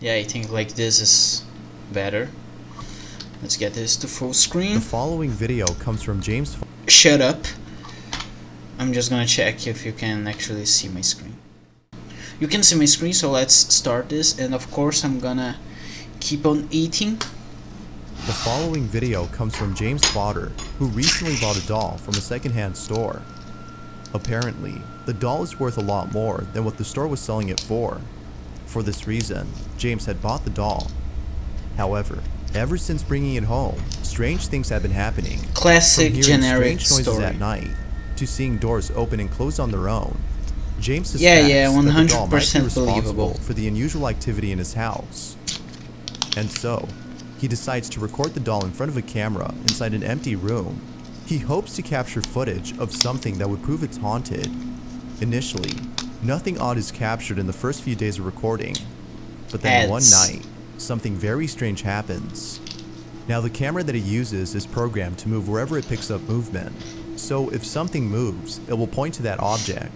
Yeah, I think like this is better. Let's get this to full screen. The following video comes from James. Shut up. I'm just gonna check if you can actually see my screen. You can see my screen, so let's start this. And of course I'm gonna keep on eating. The following video comes from James Potter, who recently bought a doll from a secondhand store. Apparently, the doll is worth a lot more than what the store was selling it for. For this reason, James had bought the doll. However, ever since bringing it home, strange things have been happening. Classic From hearing generic strange noises story. at night to seeing doors open and close on their own. James suspects Yeah, that the doll might be 100% responsible believable. for the unusual activity in his house. And so, he decides to record the doll in front of a camera inside an empty room. He hopes to capture footage of something that would prove it's haunted. Initially, nothing odd is captured in the first few days of recording. But then one night, something very strange happens. Now the camera that he uses is programmed to move wherever it picks up movement. So if something moves, it will point to that object.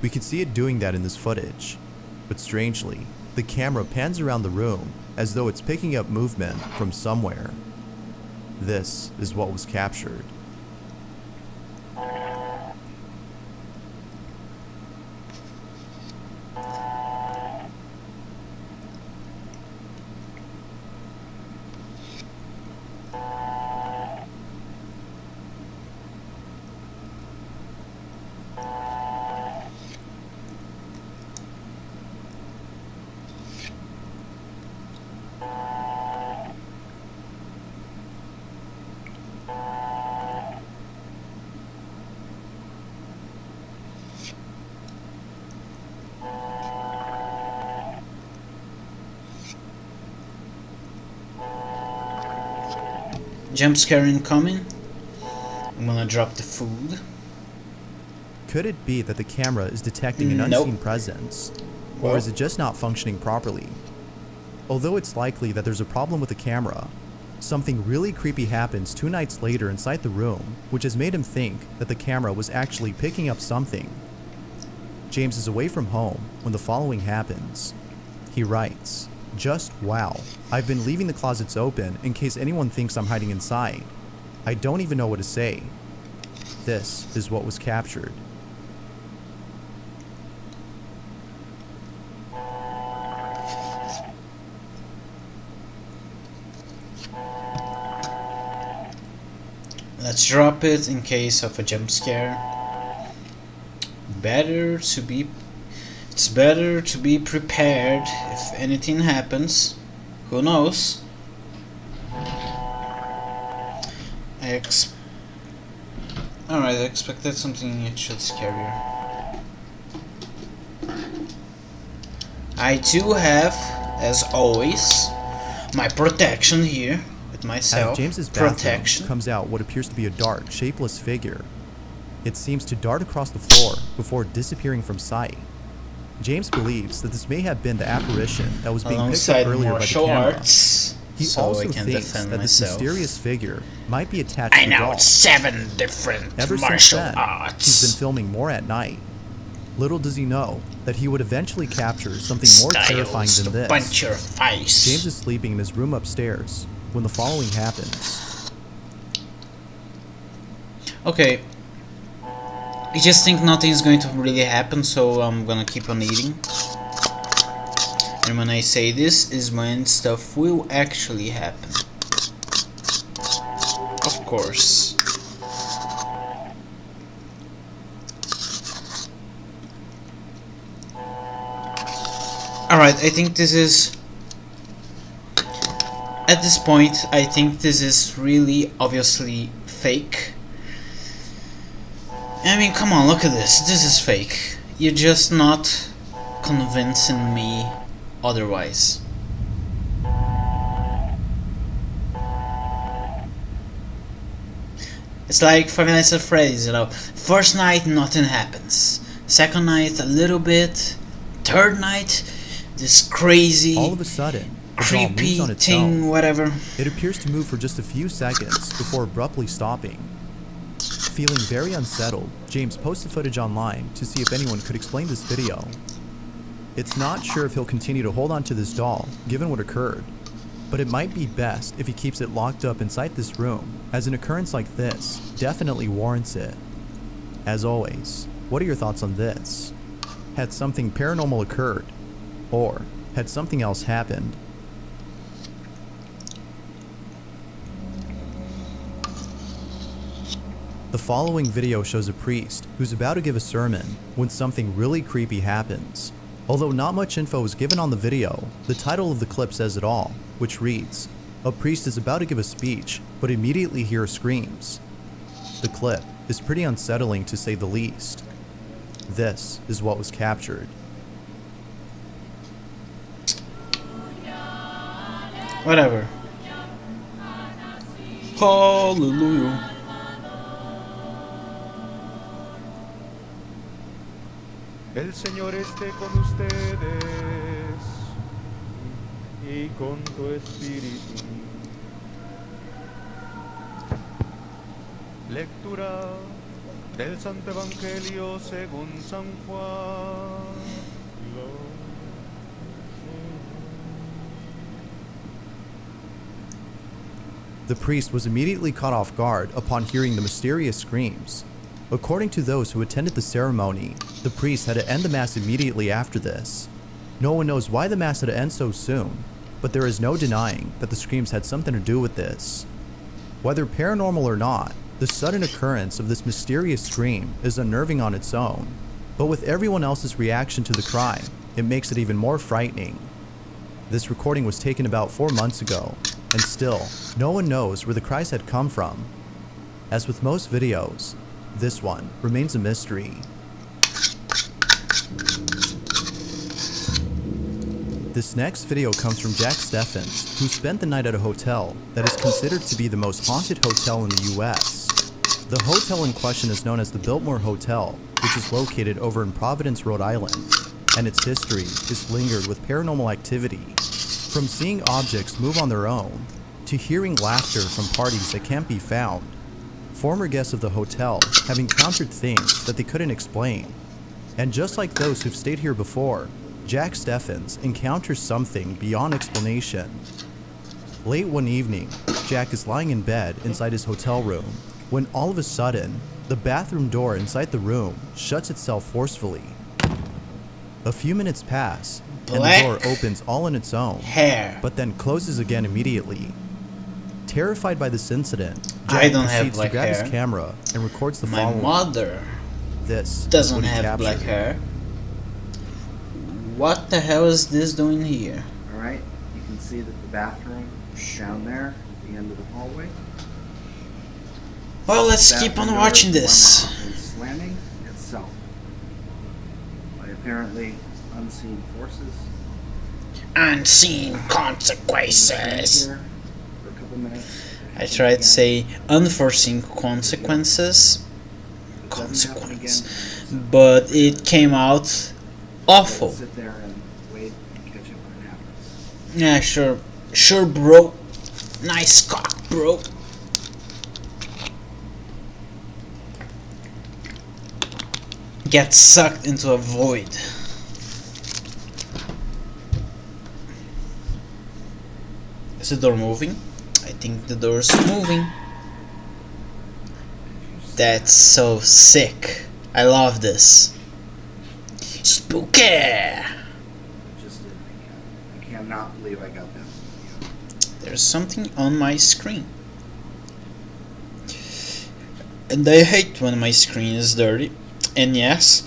We can see it doing that in this footage. But strangely, the camera pans around the room as though it's picking up movement from somewhere. This is what was captured. Jump scare incoming. I'm gonna drop the food. Could it be that the camera is detecting an Nope. unseen presence? Or is it just not functioning properly? Although it's likely that there's a problem with the camera, something really creepy happens 2 nights later inside the room, which has made him think that the camera was actually picking up something. James is away from home when the following happens. He writes, "Just wow, I've been leaving the closets open in case anyone thinks I'm hiding inside. I don't even know what to say." This is what was captured. Let's drop it in case of a jump scare. It's better to be prepared if anything happens. Who knows? Alright, I expected something actually scarier. I do have, as always, my protection here with myself. Out of James's bathroom comes out what appears to be a dark, shapeless figure. It seems to dart across the floor before disappearing from sight. James believes that this may have been the apparition that was being picked up earlier by the camera. He also thinks that this mysterious figure might be attached to the doll. 7 different Ever since martial then, arts. he's been filming more at night. Little does he know that he would eventually capture something more terrifying than this. Punch your face. James is sleeping in his room upstairs when the following happens. Okay. I just think nothing is going to really happen, so I'm gonna keep on eating. And when I say this is when stuff will actually happen. Of course. Alright, I think this is... At this point, I think this is really obviously fake. I mean, come on, look at this. This is fake. You're just not convincing me otherwise. It's like Five Nights at Freddy's, you know. First night, nothing happens. Second night, a little bit. Third night, this crazy, all of a sudden, the doll creepy moves on its thing, own. whatever. It appears to move for just a few seconds before abruptly stopping. Feeling very unsettled, James posts the footage online to see if anyone could explain this video. It's not sure if he'll continue to hold on to this doll, given what occurred, but it might be best if he keeps it locked up inside this room, as an occurrence like this definitely warrants it. As always, what are your thoughts on this? Had something paranormal occurred? Or had something else happened? The following video shows a priest who's about to give a sermon when something really creepy happens. Although not much info is given on the video, the title of the clip says it all, which reads, "A priest is about to give a speech, but immediately hears screams." The clip is pretty unsettling to say the least. This is what was captured. Whatever. Hallelujah. El Señor esté con ustedes y con tu espíritu. Lectura del Santo Evangelio según San Juan. The priest was immediately caught off guard upon hearing the mysterious screams. According to those who attended the ceremony, the priest had to end the mass immediately after this. No one knows why the mass had to end so soon, but there is no denying that the screams had something to do with this. Whether paranormal or not, the sudden occurrence of this mysterious scream is unnerving on its own, but with everyone else's reaction to the crime, it makes it even more frightening. This recording was taken about 4 months ago, and still, no one knows where the cries had come from. As with most videos, this one remains a mystery. This next video comes from Jack Steffens, who spent the night at a hotel that is considered to be the most haunted hotel in the US. The hotel in question is known as the Biltmore Hotel, which is located over in Providence, Rhode Island, and its history is lingered with paranormal activity. From seeing objects move on their own, to hearing laughter from parties that can't be found, former guests of the hotel have encountered things that they couldn't explain. And just like those who've stayed here before, Jack Steffens encounters something beyond explanation. Late one evening, Jack is lying in bed inside his hotel room when all of a sudden, the bathroom door inside the room shuts itself forcefully. A few minutes pass, and the door opens all on its own, but then closes again immediately. Terrified by this incident, Jack proceeds to grab his camera and records the following. My mother This doesn't have black hair. What the hell is this doing here? Alright, you can see that the bathroom is down there at the end of the hallway. Well, let's keep on watching this. Slamming itself by apparently unseen forces. Unseen consequences. Here for a couple minutes. I tried to say unforeseen consequences. But it came out awful. Sit there and wait and catch it when it happens. Yeah, sure, bro. Nice cock, bro. Get sucked into a void. Is the door moving? I think the door's moving. That's so sick. I love this. Spooky! I cannot believe I got that video. There's something on my screen. And I hate when my screen is dirty. And yes,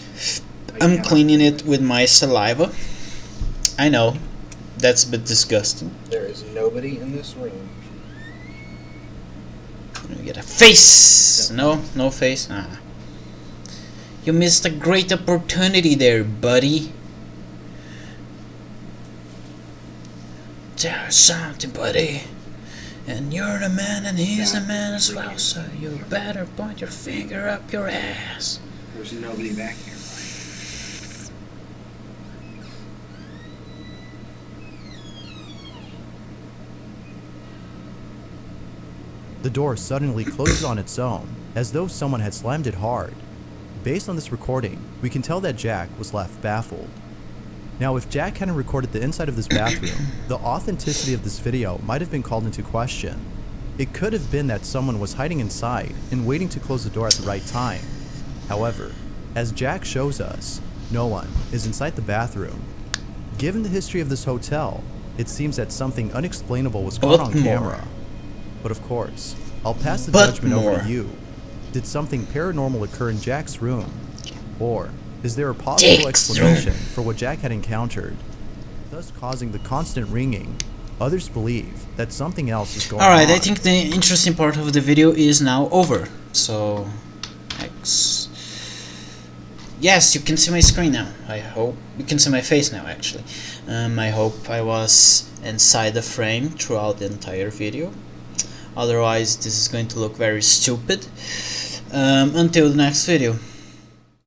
I'm cleaning it with my saliva. I know, that's a bit disgusting. There is nobody in this room. Let me get a face! No face? Ah. You missed a great opportunity there, buddy. There's something, buddy. And you're the man and he's the man as well, so you better point your finger up your ass. There's nobody back here. The door suddenly closes on its own, as though someone had slammed it hard. Based on this recording, we can tell that Jack was left baffled. Now, if Jack hadn't recorded the inside of this bathroom, the authenticity of this video might have been called into question. It could have been that someone was hiding inside and waiting to close the door at the right time. However, as Jack shows us, no one is inside the bathroom. Given the history of this hotel, it seems that something unexplainable was caught on camera. But of course, I'll pass the judgment over to you. Did something paranormal occur in Jack's room? Or is there a possible explanation for what Jack had encountered, thus causing the constant ringing? Others believe that something else is going on. Alright, I think the interesting part of the video is now over. So, yes, you can see my screen now. I hope you can see my face now, actually. I hope I was inside the frame throughout the entire video. Otherwise, this is going to look very stupid. Until the next video.